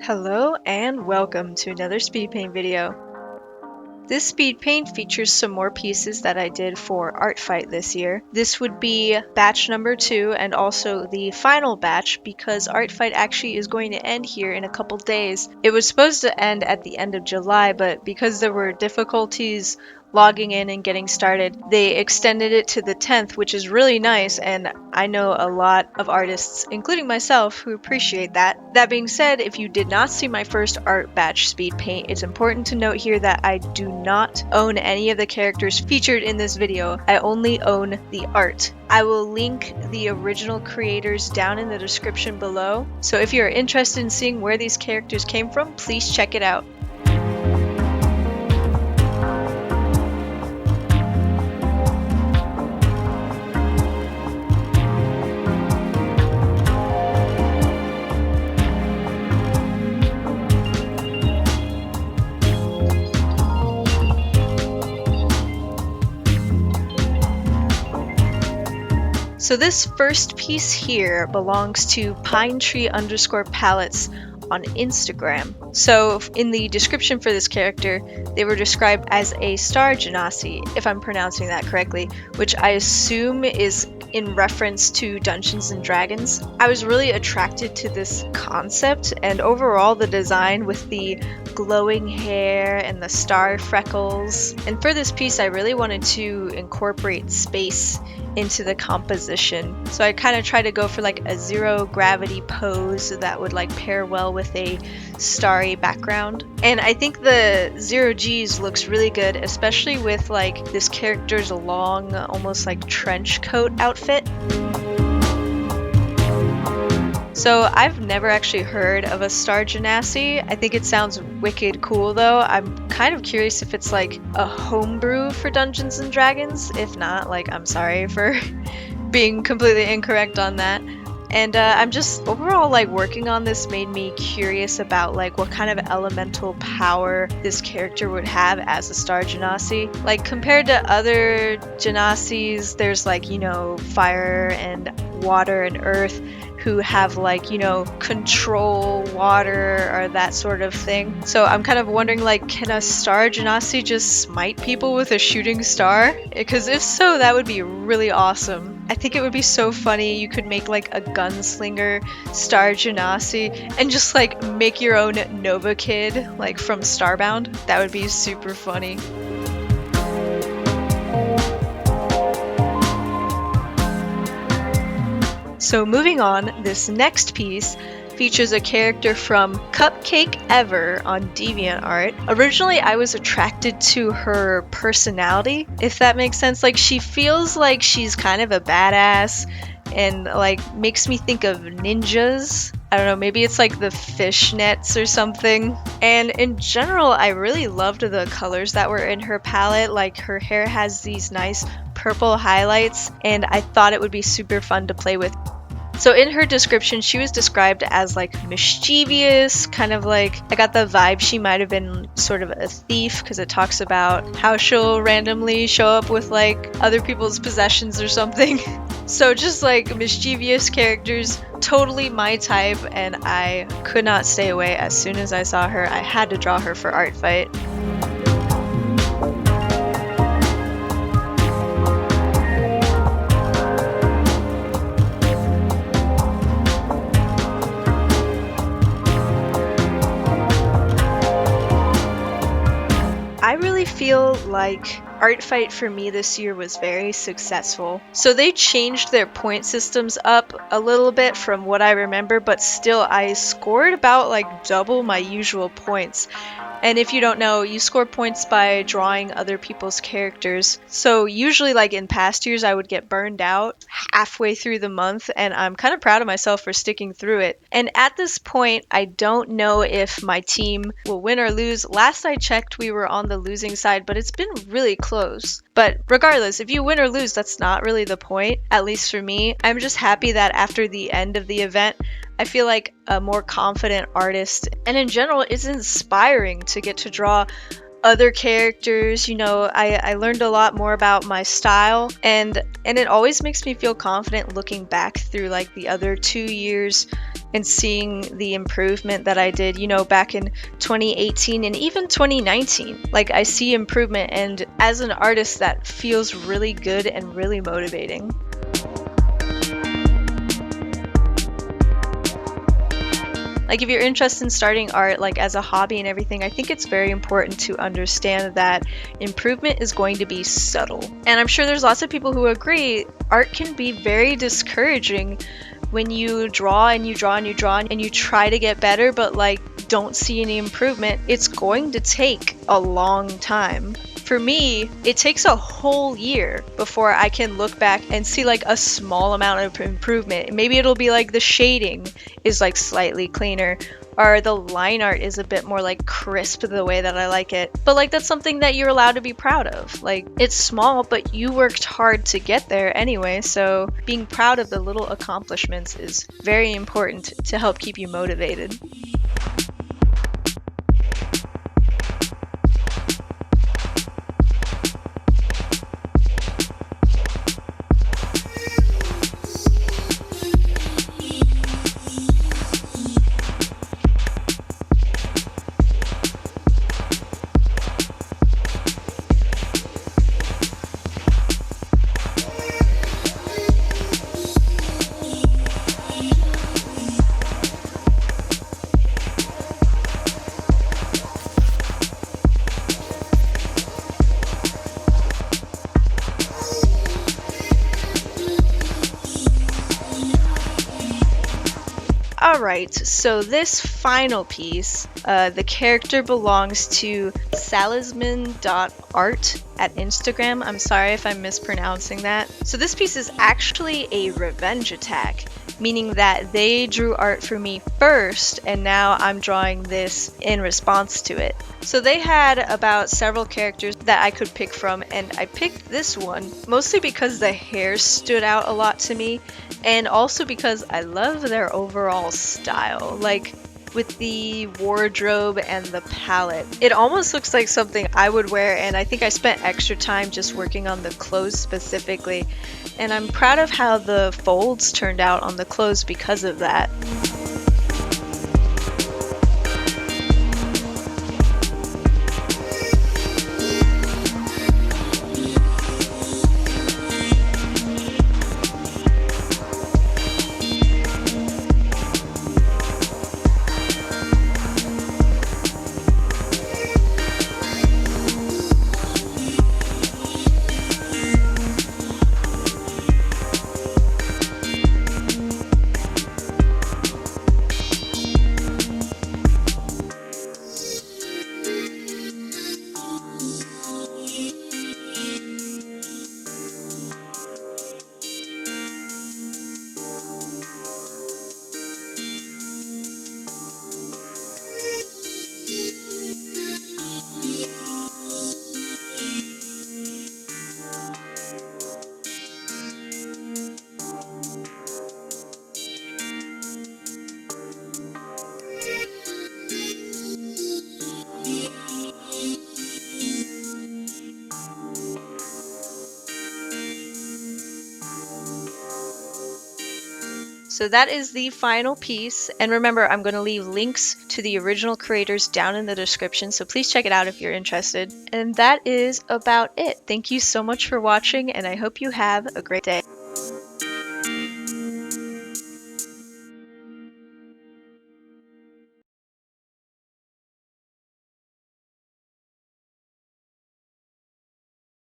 Hello and welcome to another SpeedPaint video. This SpeedPaint features some more pieces that I did for ARTFIGHT this year. This would be batch number 2 and also the final batch because ARTFIGHT actually is going to end here in a couple days. It was supposed to end at the end of July, but because there were difficulties logging in and getting started, they extended it to the 10th, which is really nice, and I know a lot of artists, including myself, who appreciate that. That being said, if you did not see my first art batch SpeedPaint, it's important to note here that I do not own any of the characters featured in this video. I only own the art. I will link the original creators down in the description below, so if you're interested in seeing where these characters came from, please check it out. So this first piece here belongs to Pinetree_palettes on Instagram. So in the description for this character, they were described as a star genasi, if I'm pronouncing that correctly, which I assume is in reference to Dungeons and Dragons. I was really attracted to this concept and overall the design with the glowing hair and the star freckles. And for this piece, I really wanted to incorporate space into the composition. So I kind of tried to go for like a zero gravity pose that would like pair well with a starry background. And I think the zero G's looks really good, especially with like this character's long, almost like trench coat outfit. So I've never actually heard of a star genasi. I think it sounds wicked cool though. I'm kind of curious if it's like a homebrew for Dungeons and Dragons. If not, like I'm sorry for being completely incorrect on that. And I'm just overall like working on this made me curious about like what kind of elemental power this character would have as a star genasi. Like compared to other genasis, there's like, you know, fire and water and earth who have like, you know, control water or that sort of thing. So I'm kind of wondering like, can a star genasi just smite people with a shooting star? Because if so, that would be really awesome. I think it would be so funny. You could make like a gunslinger star genasi and just like make your own Nova Kid like from Starbound. That would be super funny. So moving on, this next piece features a character from CupcakEver on DeviantArt. Originally, I was attracted to her personality, if that makes sense. Like, she feels like she's kind of a badass and like makes me think of ninjas. I don't know, maybe it's like the fishnets or something. And in general, I really loved the colors that were in her palette. Like her hair has these nice purple highlights and I thought it would be super fun to play with. So in her description, she was described as like mischievous, kind of like, I got the vibe she might have been sort of a thief because it talks about how she'll randomly show up with like other people's possessions or something. So just like mischievous characters, totally my type, and I could not stay away. As soon as I saw her, I had to draw her for ARTFIGHT. I really feel like ARTFIGHT for me this year was very successful. So they changed their point systems up a little bit from what I remember, but still I scored about like double my usual points. And if you don't know, you score points by drawing other people's characters. So usually like in past years, I would get burned out halfway through the month, and I'm kind of proud of myself for sticking through it. And at this point, I don't know if my team will win or lose. Last I checked, we were on the losing side, but it's been really close. But regardless, if you win or lose, that's not really the point, at least for me. I'm just happy that after the end of the event, I feel like a more confident artist, and in general, it's inspiring to get to draw other characters. You know, I learned a lot more about my style, and it always makes me feel confident looking back through like the other 2 years and seeing the improvement that I did, you know, back in 2018 and even 2019. Like, I see improvement, and as an artist, that feels really good and really motivating. Like, if you're interested in starting art, like as a hobby and everything, I think it's very important to understand that improvement is going to be subtle. And I'm sure there's lots of people who agree art can be very discouraging when you draw and you draw and you draw and you try to get better, but like don't see any improvement. It's going to take a long time. For me, it takes a whole year before I can look back and see like a small amount of improvement. Maybe it'll be like the shading is like slightly cleaner, or the line art is a bit more like crisp the way that I like it. But like that's something that you're allowed to be proud of. Like, it's small, but you worked hard to get there anyway, so being proud of the little accomplishments is very important to help keep you motivated. Alright, so this final piece, the character belongs to salisman.art at Instagram. I'm sorry if I'm mispronouncing that. So this piece is actually a revenge attack, meaning that they drew art for me first and now I'm drawing this in response to it. So they had about several characters that I could pick from, and I picked this one mostly because the hair stood out a lot to me, and also because I love their overall style. Like, with the wardrobe and the palette, it almost looks like something I would wear, and I think I spent extra time just working on the clothes specifically, and I'm proud of how the folds turned out on the clothes because of that. So that is the final piece, and remember, I'm going to leave links to the original creators down in the description, so please check it out if you're interested. And that is about it. Thank you so much for watching, and I hope you have a great day.